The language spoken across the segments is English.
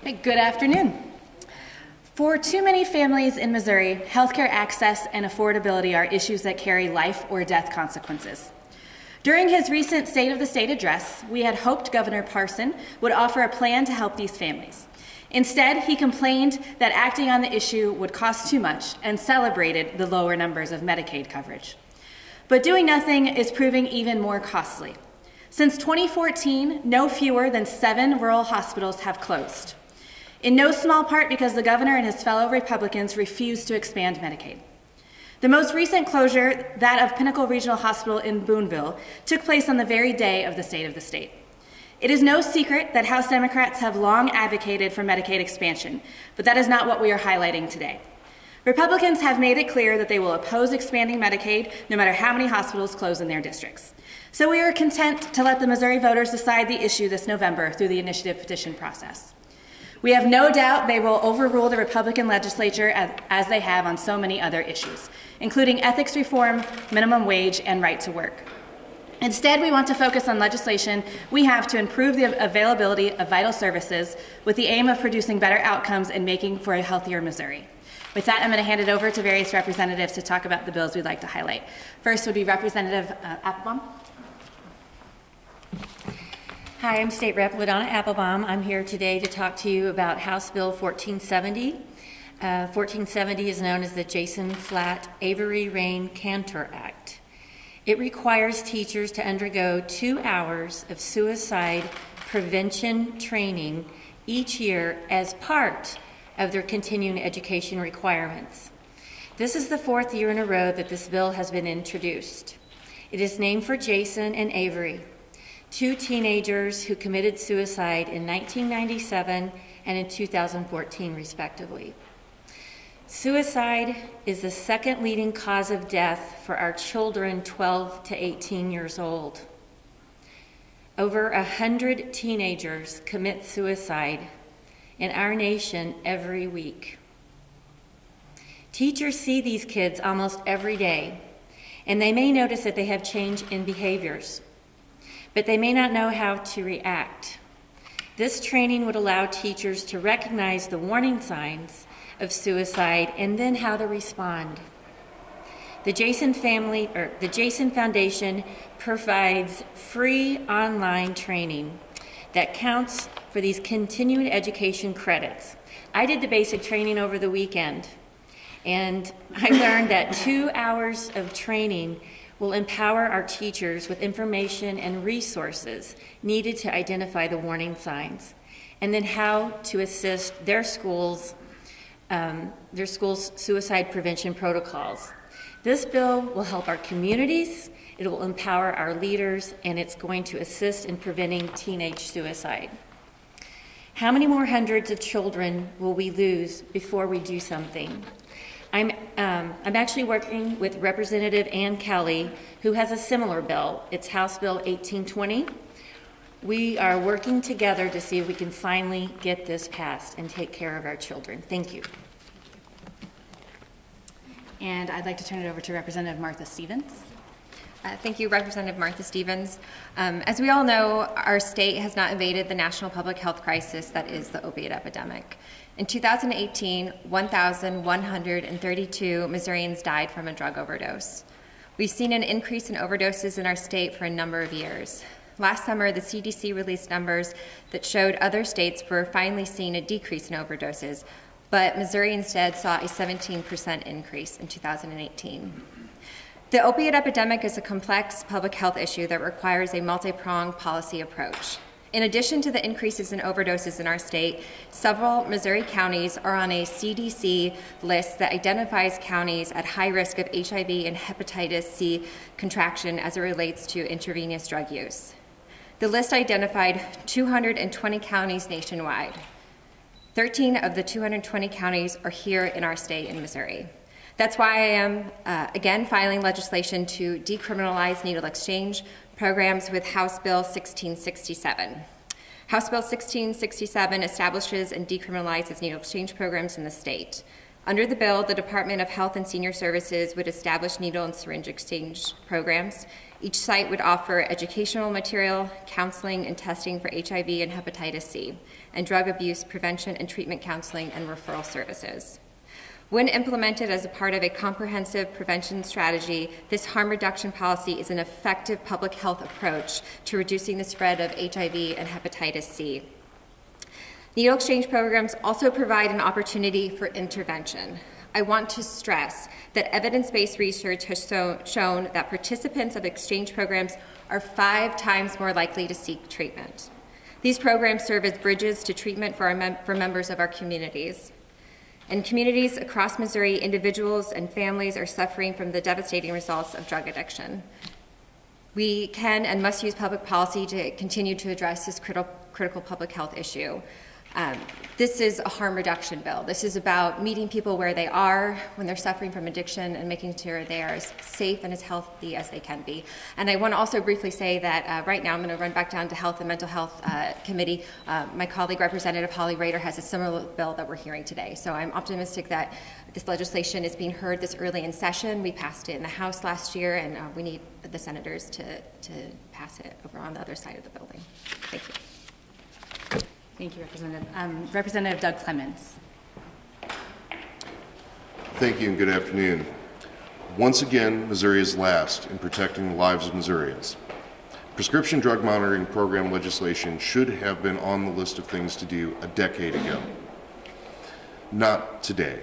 Hey, good afternoon. For too many families in Missouri, healthcare access and affordability are issues that carry life or death consequences. During his recent State of the State address, we had hoped Governor Parson would offer a plan to help these families. Instead, he complained that acting on the issue would cost too much and celebrated the lower numbers of Medicaid coverage. But doing nothing is proving even more costly. Since 2014, no fewer than 7 rural hospitals have closed, in no small part because the governor and his fellow Republicans refused to expand Medicaid. The most recent closure, that of Pinnacle Regional Hospital in Boonville, took place on the very day of the State of the State. It is no secret that House Democrats have long advocated for Medicaid expansion, but that is not what we are highlighting today. Republicans have made it clear that they will oppose expanding Medicaid no matter how many hospitals close in their districts. So we are content to let the Missouri voters decide the issue this November through the initiative petition process. We have no doubt they will overrule the Republican legislature as they have on so many other issues, including ethics reform, minimum wage, and right to work. Instead, we want to focus on legislation we have to improve the availability of vital services with the aim of producing better outcomes and making for a healthier Missouri. With that, I'm going to hand it over to various representatives to talk about the bills we'd like to highlight. First would be Representative Applebaum. Hi, I'm State Rep. LaDonna Applebaum. I'm here today to talk to you about House Bill 1470. 1470 is known as the Jason Flatt Avery Rain Cantor Act. It requires teachers to undergo 2 hours of suicide prevention training each year as part of their continuing education requirements. This is the 4th year in a row that this bill has been introduced. It is named for Jason and Avery, 2 teenagers who committed suicide in 1997 and in 2014, respectively. Suicide is the 2nd leading cause of death for our children 12 to 18 years old. Over 100 teenagers commit suicide in our nation every week. Teachers see these kids almost every day, and they may notice that they have change in behaviors, but they may not know how to react. This training would allow teachers to recognize the warning signs of suicide and then how to respond. The Jason Foundation provides free online training that counts for these continuing education credits. I did the basic training over the weekend, and I learned that 2 hours of training will empower our teachers with information and resources needed to identify the warning signs, and then how to assist their schools' suicide prevention protocols. This bill will help our communities, it will empower our leaders, and it's going to assist in preventing teenage suicide. How many more hundreds of children will we lose before we do something? I'm actually working with Representative Ann Kelly, who has a similar bill. It's House Bill 1820. We are working together to see if we can finally get this passed and take care of our children. Thank you. And I'd like to turn it over to Representative Martha Stevens. Thank you, Representative Martha Stevens. As we all know, our state has not evaded the national public health crisis that is the opiate epidemic. In 2018, 1,132 Missourians died from a drug overdose. We've seen an increase in overdoses in our state for a number of years. Last summer, the CDC released numbers that showed other states were finally seeing a decrease in overdoses, but Missouri instead saw a 17% increase in 2018. The opiate epidemic is a complex public health issue that requires a multi-pronged policy approach. In addition to the increases in overdoses in our state, several Missouri counties are on a CDC list that identifies counties at high risk of HIV and hepatitis C contraction as it relates to intravenous drug use. The list identified 220 counties nationwide. 13 of the 220 counties are here in our state in Missouri. That's why I am, again, filing legislation to decriminalize needle exchange programs with House Bill 1667. House Bill 1667 establishes and decriminalizes needle exchange programs in the state. Under the bill, the Department of Health and Senior Services would establish needle and syringe exchange programs. Each site would offer educational material, counseling and testing for HIV and hepatitis C, and drug abuse prevention and treatment counseling and referral services. When implemented as a part of a comprehensive prevention strategy, this harm reduction policy is an effective public health approach to reducing the spread of HIV and hepatitis C. Needle exchange programs also provide an opportunity for intervention. I want to stress that evidence-based research has shown that participants of exchange programs are 5 times more likely to seek treatment. These programs serve as bridges to treatment for members of our communities. In communities across Missouri, individuals and families are suffering from the devastating results of drug addiction. We can and must use public policy to continue to address this critical public health issue. This is a harm reduction bill. This is about meeting people where they are when they're suffering from addiction and making sure they are as safe and as healthy as they can be. And I want to also briefly say that right now I'm going to run back down to Health and Mental Health Committee. My colleague, Representative Holly Rader, has a similar bill that we're hearing today. So I'm optimistic that this legislation is being heard this early in session. We passed it in the House last year, and we need the senators to pass it over on the other side of the building. Thank you. Thank you, Representative. Representative Doug Clemens. Thank you and good afternoon. Once again, Missouri is last in protecting the lives of Missourians. Prescription drug monitoring program legislation should have been on the list of things to do a decade ago. Not today.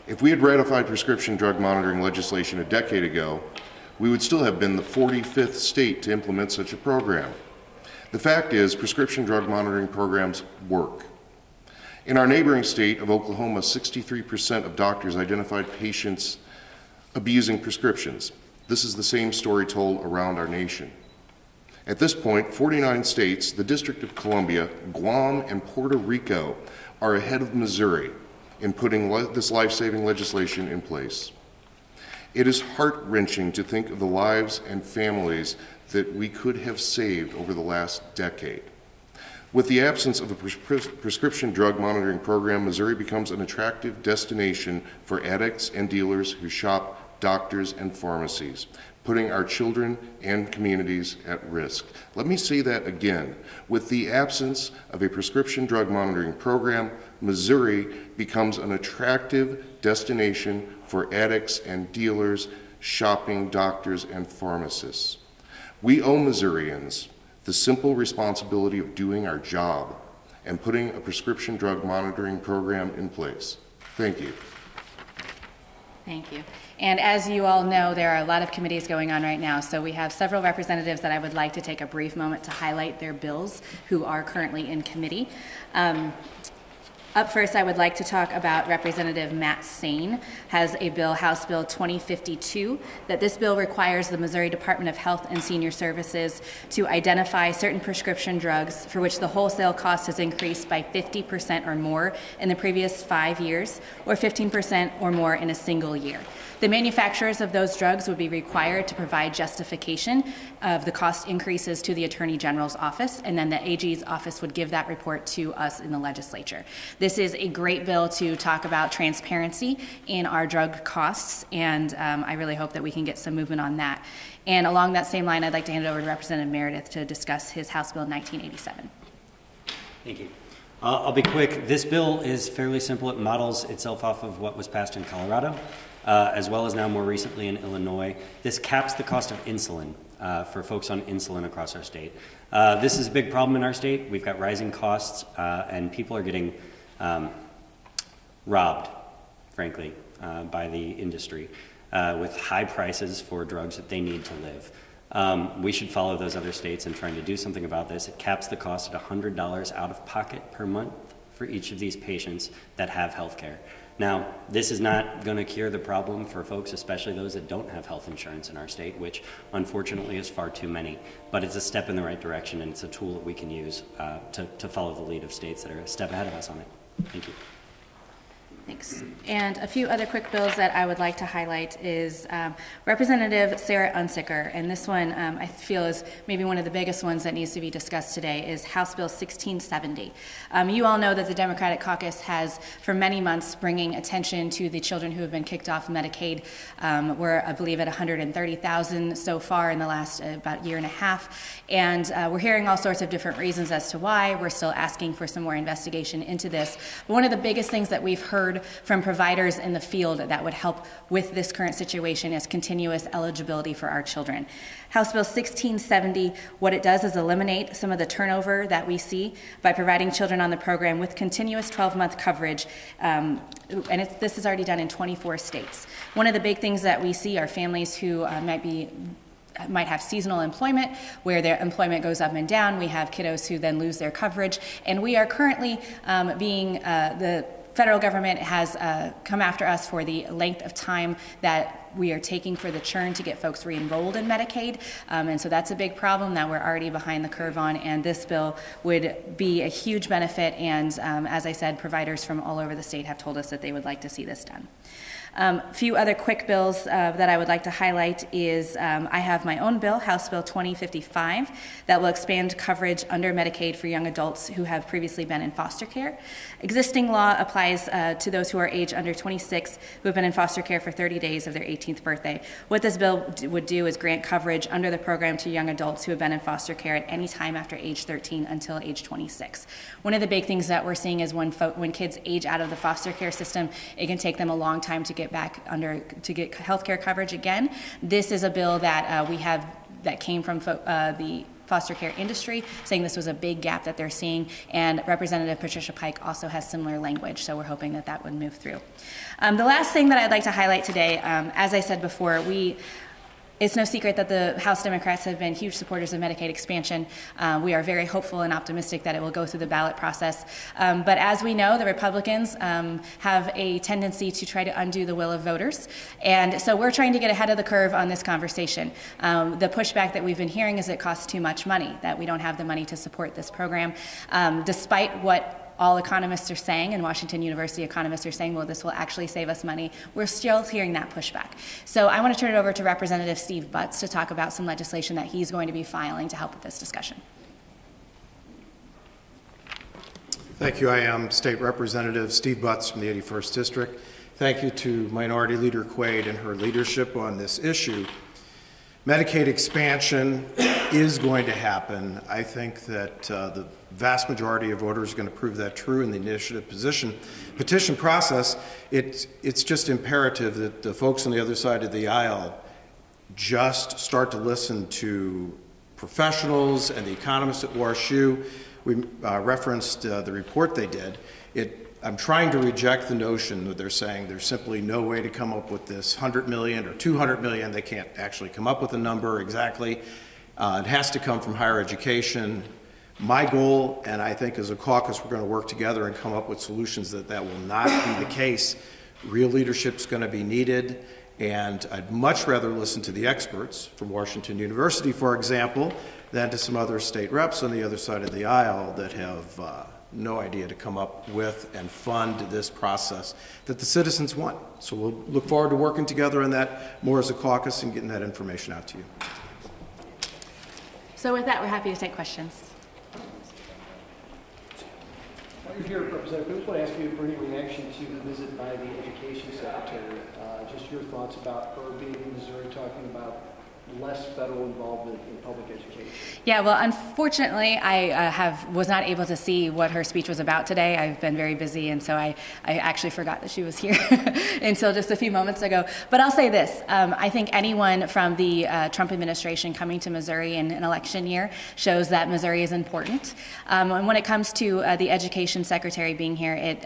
If we had ratified prescription drug monitoring legislation a decade ago, we would still have been the 45th state to implement such a program. The fact is, prescription drug monitoring programs work. In our neighboring state of Oklahoma, 63% of doctors identified patients abusing prescriptions. This is the same story told around our nation. At this point, 49 states, the District of Columbia, Guam, and Puerto Rico are ahead of Missouri in putting this life-saving legislation in place. It is heart-wrenching to think of the lives and families that we could have saved over the last decade. With the absence of a prescription drug monitoring program, Missouri becomes an attractive destination for addicts and dealers who shop doctors and pharmacies, putting our children and communities at risk. Let me say that again. With the absence of a prescription drug monitoring program, Missouri becomes an attractive destination for addicts and dealers shopping doctors and pharmacists. We owe Missourians the simple responsibility of doing our job and putting a prescription drug monitoring program in place. Thank you. Thank you. And as you all know, there are a lot of committees going on right now, so we have several representatives that I would like to take a brief moment to highlight their bills who are currently in committee. Up first, I would like to talk about Representative Matt Sane has a bill, House Bill 2052, that this bill requires the Missouri Department of Health and Senior Services to identify certain prescription drugs for which the wholesale cost has increased by 50% or more in the previous 5 years, or 15% or more in a single year. The manufacturers of those drugs would be required to provide justification of the cost increases to the Attorney General's office, and then the AG's office would give that report to us in the legislature. This is a great bill to talk about transparency in our drug costs, and I really hope that we can get some movement on that. And along that same line, I'd like to hand it over to Representative Meredith to discuss his House Bill 1987. Thank you. I'll be quick. This bill is fairly simple. It models itself off of what was passed in Colorado, as well as now more recently in Illinois. This caps the cost of insulin for folks on insulin across our state. This is a big problem in our state. We've got rising costs, and people are getting robbed, frankly, by the industry with high prices for drugs that they need to live. We should follow those other states in trying to do something about this. It caps the cost at $100 out of pocket per month for each of these patients that have health care. Now, this is not going to cure the problem for folks, especially those that don't have health insurance in our state, which unfortunately is far too many. But it's a step in the right direction, and it's a tool that we can use to follow the lead of states that are a step ahead of us on it. Thank you. Thanks. And a few other quick bills that I would like to highlight is Representative Sarah Unsicker, and this one I feel is maybe one of the biggest ones that needs to be discussed today, is House Bill 1670. You all know that the Democratic caucus has for many months bringing attention to the children who have been kicked off Medicaid. We're, I believe, at 130,000 so far in the last about year and a half, and we're hearing all sorts of different reasons as to why. We're still asking for some more investigation into this. But one of the biggest things that we've heard from providers in the field that would help with this current situation is continuous eligibility for our children. House Bill 1670, what it does is eliminate some of the turnover that we see by providing children on the program with continuous 12-month coverage, and this is already done in 24 states. One of the big things that we see are families who might have seasonal employment where their employment goes up and down. We have kiddos who then lose their coverage, and we are currently the federal government has come after us for the length of time that we are taking for the churn to get folks re-enrolled in Medicaid, and so that's a big problem that we're already behind the curve on, and this bill would be a huge benefit, and as I said, providers from all over the state have told us that they would like to see this done. A few other quick bills that I would like to highlight is I have my own bill, House Bill 2055, that will expand coverage under Medicaid for young adults who have previously been in foster care. Existing law applies to those who are age under 26 who have been in foster care for 30 days of their 18th birthday. What this bill would do is grant coverage under the program to young adults who have been in foster care at any time after age 13 until age 26. One of the big things that we're seeing is when kids age out of the foster care system, it can take them a long time to get back to get health care coverage again. This is a bill that we have that came from the foster care industry, saying this was a big gap that they're seeing, and Representative Patricia Pike also has similar language, so we're hoping that that would move through. The last thing that I'd like to highlight today, as I said before, it's no secret that the House Democrats have been huge supporters of Medicaid expansion. We are very hopeful and optimistic that it will go through the ballot process. But as we know, the Republicans have a tendency to try to undo the will of voters. And so we're trying to get ahead of the curve on this conversation. The pushback that we've been hearing is it costs too much money, that we don't have the money to support this program, despite what all economists are saying, and Washington University economists are saying, well, this will actually save us money. We're still hearing that pushback. So I want to turn it over to Representative Steve Butts to talk about some legislation that he's going to be filing to help with this discussion. Thank you. I am State Representative Steve Butts from the 81st District. Thank you to Minority Leader Quaid and her leadership on this issue. Medicaid expansion is going to happen. I think that the vast majority of voters are going to prove that true in the initiative petition process. It's just imperative that the folks on the other side of the aisle just start to listen to professionals and the economists at WashU. We referenced the report they did. I'm trying to reject the notion that they're saying there's simply no way to come up with this 100 million or 200 million. They can't actually come up with a number exactly. It has to come from higher education. My goal, and I think as a caucus we're going to work together and come up with solutions that will not be the case. Real leadership is going to be needed, and I'd much rather listen to the experts from Washington University, for example, than to some other state reps on the other side of the aisle that have no idea to come up with and fund this process that the citizens want. So we'll look forward to working together on that more as a caucus and getting that information out to you. So with that, we're happy to take questions. While you're here, Representative, I just want to ask you for any reaction to the visit by the Education Secretary. Just your thoughts about her being in Missouri talking about less federal involvement in public education. Yeah, well, unfortunately, I was not able to see what her speech was about today. I've been very busy, and so I actually forgot that she was here until just a few moments ago. But I'll say this. I think anyone from the Trump administration coming to Missouri in an election year shows that Missouri is important. And when it comes to the education secretary being here, it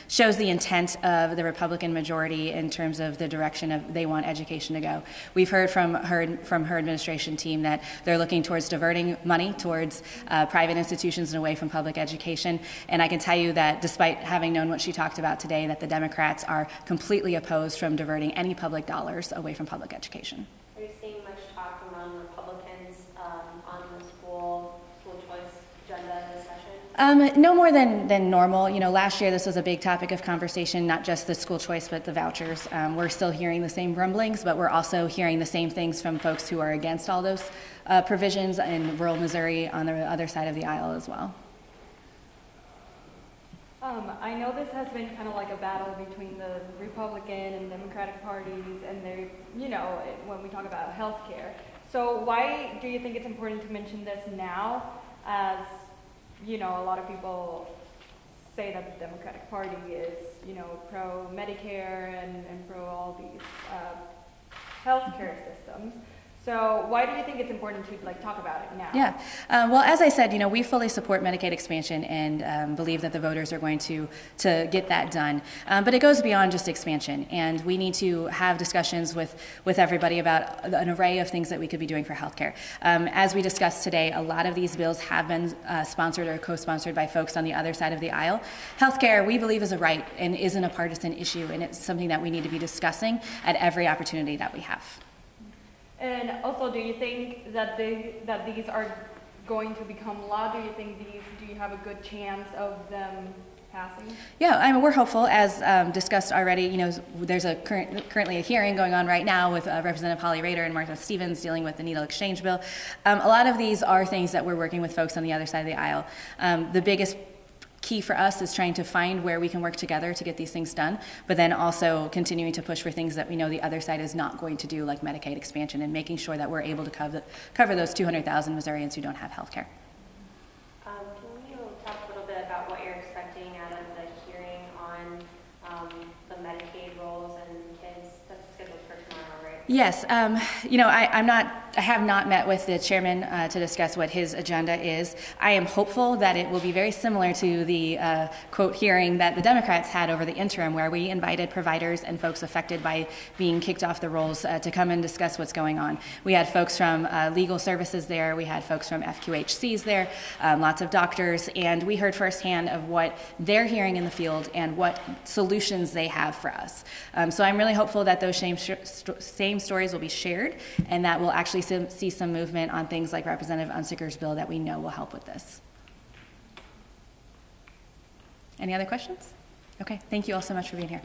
shows the intent of the Republican majority in terms of the direction of they want education to go. We've heard from her administration team that they're looking towards diverting money towards private institutions and away from public education. And I can tell you that despite having known what she talked about today, that the Democrats are completely opposed from diverting any public dollars away from public education. Are you seeing much talk among Republicans on the school choice agenda this session? No more than normal. You know, last year this was a big topic of conversation, not just the school choice, but the vouchers. We're still hearing the same rumblings, but we're also hearing the same things from folks who are against all those provisions in rural Missouri on the other side of the aisle as well. I know this has been kind of like a battle between the Republican and Democratic parties, and they, you know, when we talk about health care. So why do you think it's important to mention this now, as, you know, a lot of people say that the Democratic Party is, you know, pro-Medicare and pro all these healthcare systems. So why do you think it's important to talk about it now? Yeah, well, as I said, you know, we fully support Medicaid expansion and believe that the voters are going to get that done. But it goes beyond just expansion, and we need to have discussions with everybody about an array of things that we could be doing for healthcare. As we discussed today, a lot of these bills have been sponsored or co-sponsored by folks on the other side of the aisle. Healthcare, we believe, is a right and isn't a partisan issue, and it's something that we need to be discussing at every opportunity that we have. And also, do you think that these are going to become law? Do you have a good chance of them passing? Yeah, I mean, we're hopeful, as discussed already. You know, there's currently a hearing going on right now with Representative Holly Rader and Martha Stevens dealing with the needle exchange bill. A lot of these are things that we're working with folks on the other side of the aisle. The biggest key for us is trying to find where we can work together to get these things done, but then also continuing to push for things that we know the other side is not going to do, like Medicaid expansion, and making sure that we're able to cover those 200,000 Missourians who don't have health care. Can you talk a little bit about what you're expecting out of the hearing on the Medicaid rolls and kids? That's scheduled for tomorrow, right? Yes, you know, I have not met with the chairman to discuss what his agenda is. I am hopeful that it will be very similar to the quote hearing that the Democrats had over the interim, where we invited providers and folks affected by being kicked off the rolls to come and discuss what's going on. We had folks from legal services there, we had folks from FQHCs there, lots of doctors, and we heard firsthand of what they're hearing in the field and what solutions they have for us. So I'm really hopeful that those same stories will be shared, and that we'll actually see some movement on things like Representative Unsicker's bill that we know will help with this. Any other questions? Okay, thank you all so much for being here.